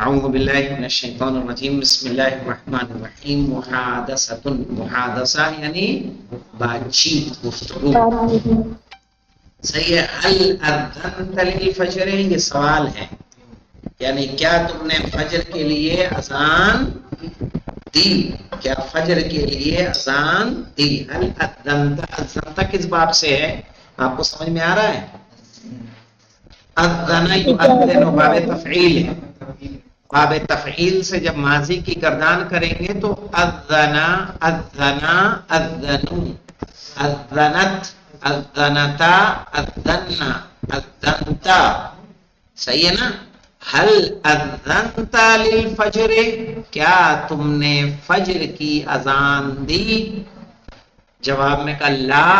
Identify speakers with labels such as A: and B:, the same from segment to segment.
A: اعوذ باللہ من الشیطان الرجیم بسم اللہ الرحمن الرحیم محادثہ یعنی بات چیت گفتگو. صحیح ہے. هل اذنت للفجر یہ سوال ہے یعنی کیا تم نے فجر کے لیے اذان دی, کیا فجر کے لیے اذان دی. هل اذنت کس باب سے ہے آپ کو سمجھ میں آ رہا ہے؟ اذن یؤذن باب تفعیل ہے. باب تفعیل سے جب ماضی کی گردان کریں گے تو اذنا اذنا اذنو اذنت اذنتا اذنا اذنتا. صحیح ہے نا. هل اذنت للفجر کیا تم نے فجر کی اذان دی. جواب میں کہا لا,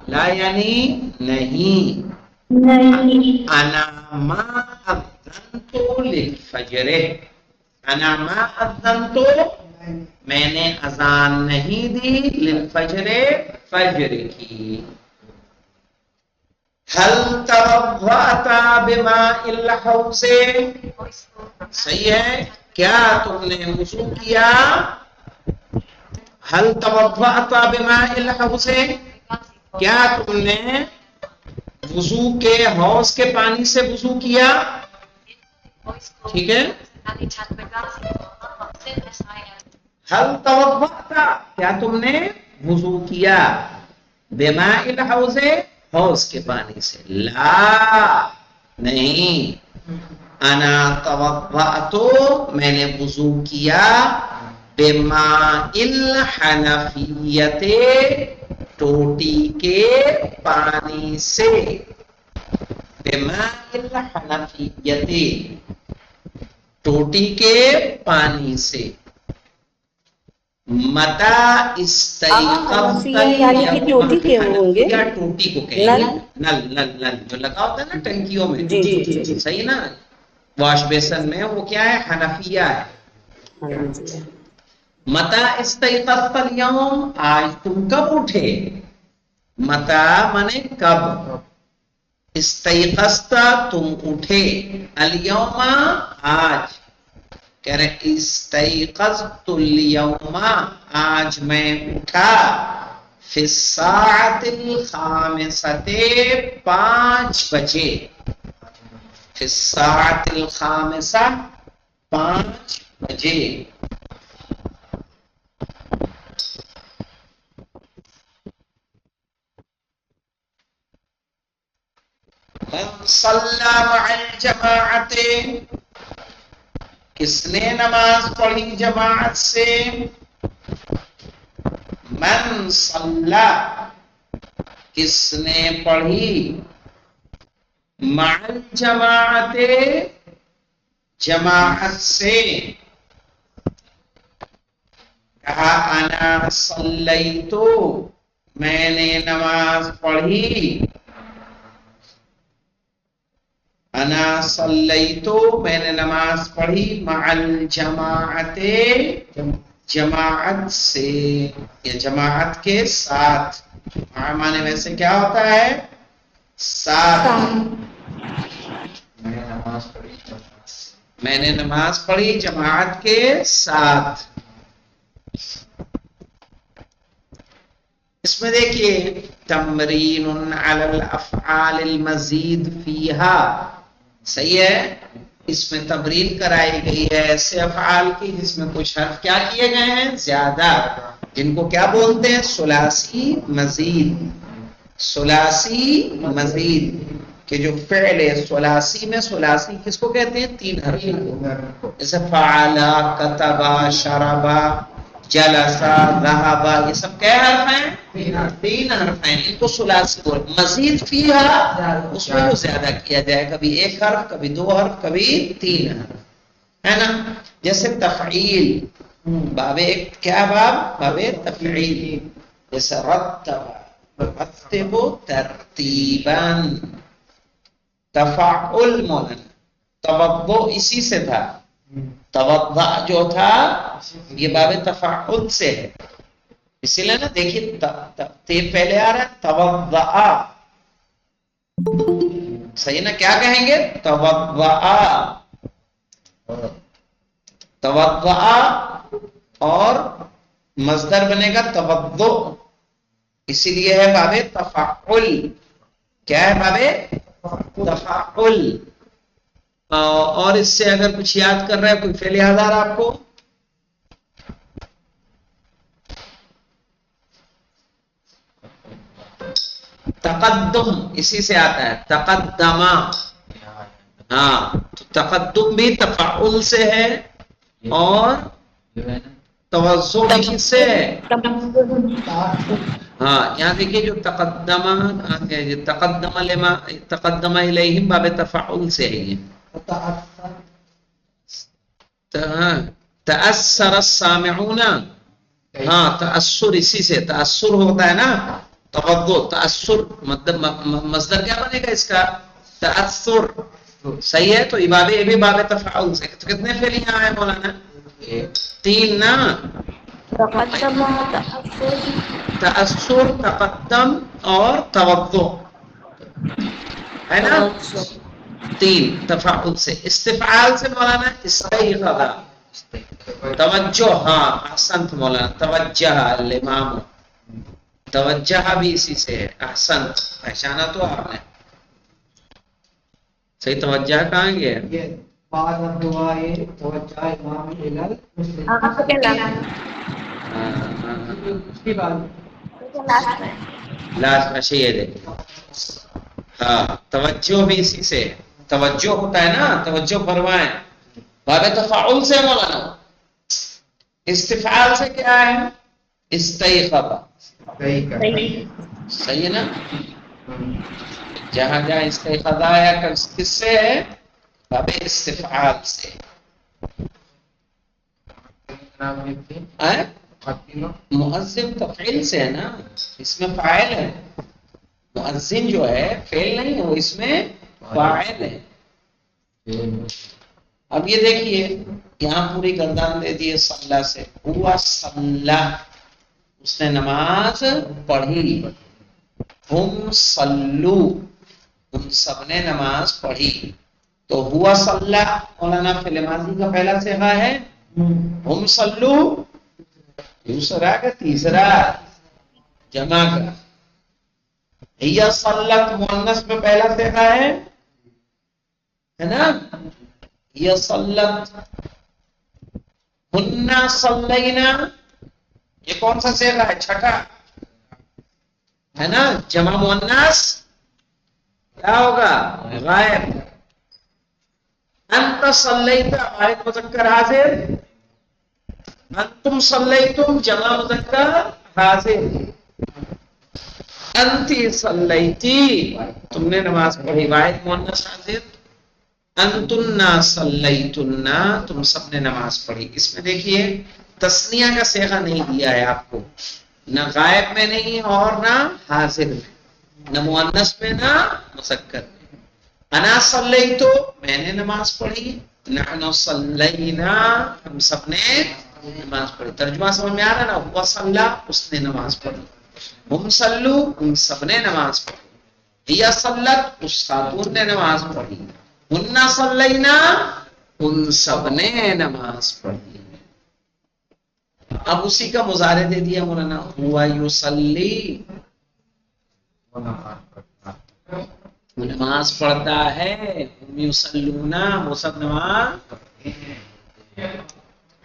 A: لا یعنی نہیں. انا ما اذنت للفجر, انا ما اذنت میں نے اذان نہیں دی للفجر فجر کی. هل توضأت بماء الحوض صحیح ہے کیا تم نے وضو کیا. هل توضأت بماء الحوض کیا تم نے وضو کے حوض کے پانی سے وضو کیا. ٹھیک ہے. هل توضأت کیا تم نے وضو کیا بماء الحوض حوض کے پانی سے. لا نہیں. انا توضأت میں نے وضو کیا بماء الحنفیت ٹوٹی کے پانی سے. بماء الحنفیت ٹوٹی کے پانی سے. متا استیقظت
B: یعنی کہ ٹوٹی کے ہوں گے
A: یا ٹوٹی کو کہیں گے نل نل نل جو لگا ہوتا ہے نا ٹنکیوں میں.
B: جی جی جی
A: صحیح نا. واش بیسن میں وہ کیا ہے حنفیہ ہے. متا استیقظت اليوم آج تم کب اٹھے. متا مانے کب, استیقظت تم اٹھے, اليوم آج. کہہ رہے استیقظت اليوم آج میں اٹھا فی الساعۃ الخامسۃ 5 بجے. فی الساعۃ الخامسہ 5 بجے. من صلی مع الجماعت کس نے نماز پڑھی جماعت سے. من صلی کس نے پڑھی مع الجماعت جماعت سے. کہا انا صلیت میں نے نماز پڑھی. انا صلیتو میں نے نماز پڑھی مع الجماعت جماعت سے یا جماعت کے ساتھ. معنی ویسے کیا ہوتا ہے ساتھ. میں نے نماز پڑھی جماعت کے ساتھ. اس میں دیکھیے تمرین علی الافعال المزید فیہا. صحیح ہے. اس میں تمرین کرائی گئی ہے ایسے افعال کی جس میں کچھ حرف کیا کیے گئے ہیں زیادہ, جن کو کیا بولتے ہیں ثلاثی مزید. ثلاثی مزید کہ جو فعل ہے ثلاثی میں, ثلاثی کس کو کہتے ہیں 3 حرف کو. جیسے فعلا, کتبا, شربا, جلسا, ذہبا, یہ سب کیا حرف ہیں 3 حرف ہیں. ان کو ثلاثی بول. مزید فیہا اس میں جو زیادہ کیا جائے, کبھی 1 حرف, کبھی 2 حرف, کبھی 3 حرف ہے نا. جیسے تفعیل باب کیا باب تفعیل. جیسے رتب رتب ترتیبا. تفعل مولن توضؤ اسی سے تھا. توضع جو تھا یہ باب تفعل سے ہے. اسی لیے نا دیکھیے تے پہلے آ رہا ہے توضع. صحیح نا. کیا کہیں گے توضع. توضع اور مصدر بنے گا توضع، اسی لیے ہے باب تفعل. کیا ہے باب تفعل؟ اور اس سے اگر کچھ یاد کر رہا ہے کوئی فعل یاد آ رہا آپ کو؟ تقدم اسی سے آتا ہے، تقدمہ. ہاں تو تقدم بھی تفعل سے ہے اور توضع بھی کس سے ہے؟ ہاں یہاں دیکھیے جو تقدم الیہم باب تفعل سے ہے یہ. تأثر السامعون، ہاں تأثر اسی سے، تأثر ہوتا ہے نا توضع، تأثر مصدر کیا بنے گا اس کا؟ تأثر. صحیح ہے، تو یہ بھی باب تفعل سے. تو کتنے فعل یہاں ہیں مولانا؟ 3 نا. تأثر، تقدم اور توضع ہے نا، 3 تفعل سے. استفعال سے مولانا استیقظ، توجہ. ہاں احسنت مولانا، توجہ الامام، توجہ بھی اسی سے ہے. احسنت، پہچانا تو آپ نے صحیح. توجہ کہاں گیا؟ لاسٹ میں یہ دیکھیں. ہاں توجہ بھی اسی سے، توجہ ہوتا ہے نا، توجہ فرمائیں. باب تفاعل سے مولانا. استفعال سے کیا ہے؟ استیقظ. صحیح ہے نا. جہاں جہاں استیقظ آیا کس سے ہے؟ باب استفعال سے. مؤذن تو فعل سے ہے نا، اس میں فاعل ہے. مؤذن جو ہے فعل نہیں ہے، وہ اس میں فاعل ہے. اب یہ دیکھیے یہاں پوری گردان دے دیے صلاح سے. ہوا صلاح، اس نے نماز پڑھی. ہم صلو، ہم سب نے نماز پڑھی. تو ہوا صلاح مولانا فعل ماضی کا پہلا صیغہ ہے. ہم صلو دوسرا کا تیسرا جمع کا. ہی صلت مؤنث میں پہلا صیغہ ہے نا. یہ صلت. ہننا صلینا، یہ کون سا صیغہ ہے؟ چھٹا ہے نا. جمع مؤنث کیا ہوگا؟ غائب. انت صلیت واحد مذکر حاضر. انتم صلیتم جمع مذکر حاضر. انتی صلیتی، تم نے نماز پڑھی واحد مؤنث حاضر. انتنا صلیتنا، تم سب نے نماز پڑھی. اس میں دیکھیے تسنیہ کا صیغہ نہیں دیا ہے آپ کو، نہ غائب میں نہیں اور نہ حاضر میں، نہ مؤنث میں نہ مذکر میں. انا صلیتو، میں نے نماز پڑھی. نحن صلینا، ہم سب نے نماز پڑھی. ترجمہ سمجھ میں آ رہا نا. ہوا صلی، اس نے نماز پڑھی. ہم صلو، ہم سب نے نماز پڑھی. ہی صلت، اس خاتون نے نماز پڑھی. ہننا صلینا، ان سب نے نماز پڑھی. اب اسی کا مضارع دے دیا مولانا. ہوا یصلی، نماز پڑھتا ہے. ہم یصلونا، وہ سب نماز.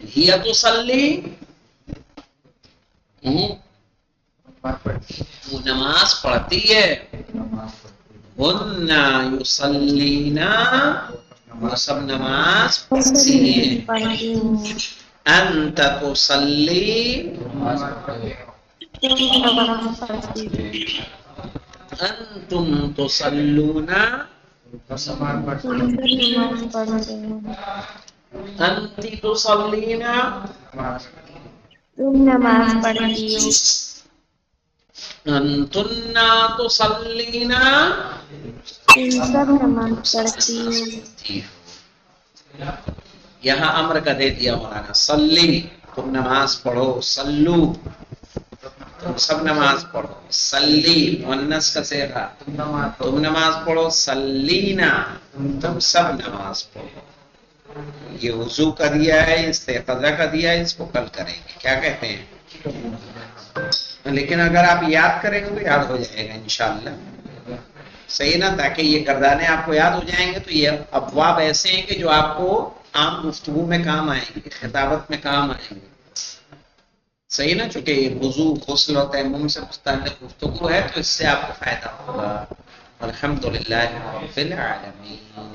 A: ہی تصلی، وہ نماز پڑھتی ہے. ہننا یصلینا، وہ سب نماز پڑھتی ہے. انت تصلی، انتم تصلون، انتی تصلینا،
B: تم نماز پڑھتی ہو.
A: انتنا تصلینا،
B: تم سب نماز پڑھتی ہو.
A: یہاں امر کا دے دیا مولانا. صلی، تم نماز پڑھو. صلو، تم سب نماز پڑھو. صلی مؤنث کا صیغہ، تم نماز پڑھو. صلینا، تم سب نماز پڑھو. یہ وضو کا دیا ہے، استیقظہ کا دیا ہے، اس کو کل کریں گے. کیا کہتے ہیں؟ لیکن اگر آپ یاد کریں گے تو یاد ہو جائے گا انشاءاللہ. صحیح نا؟ تاکہ یہ گردانے آپ کو یاد ہو جائیں گے. تو یہ ابواب ایسے ہیں کہ جو آپ کو عام گفتگو میں کام آئیں گے، خطابت میں کام آئیں گے. صحیح نا؟ چونکہ یہ وضو، غسل اور تیمم سے متعلق گفتگو ہے تو اس سے آپ کو فائدہ ہوگا. الحمدللہ رب العالمین.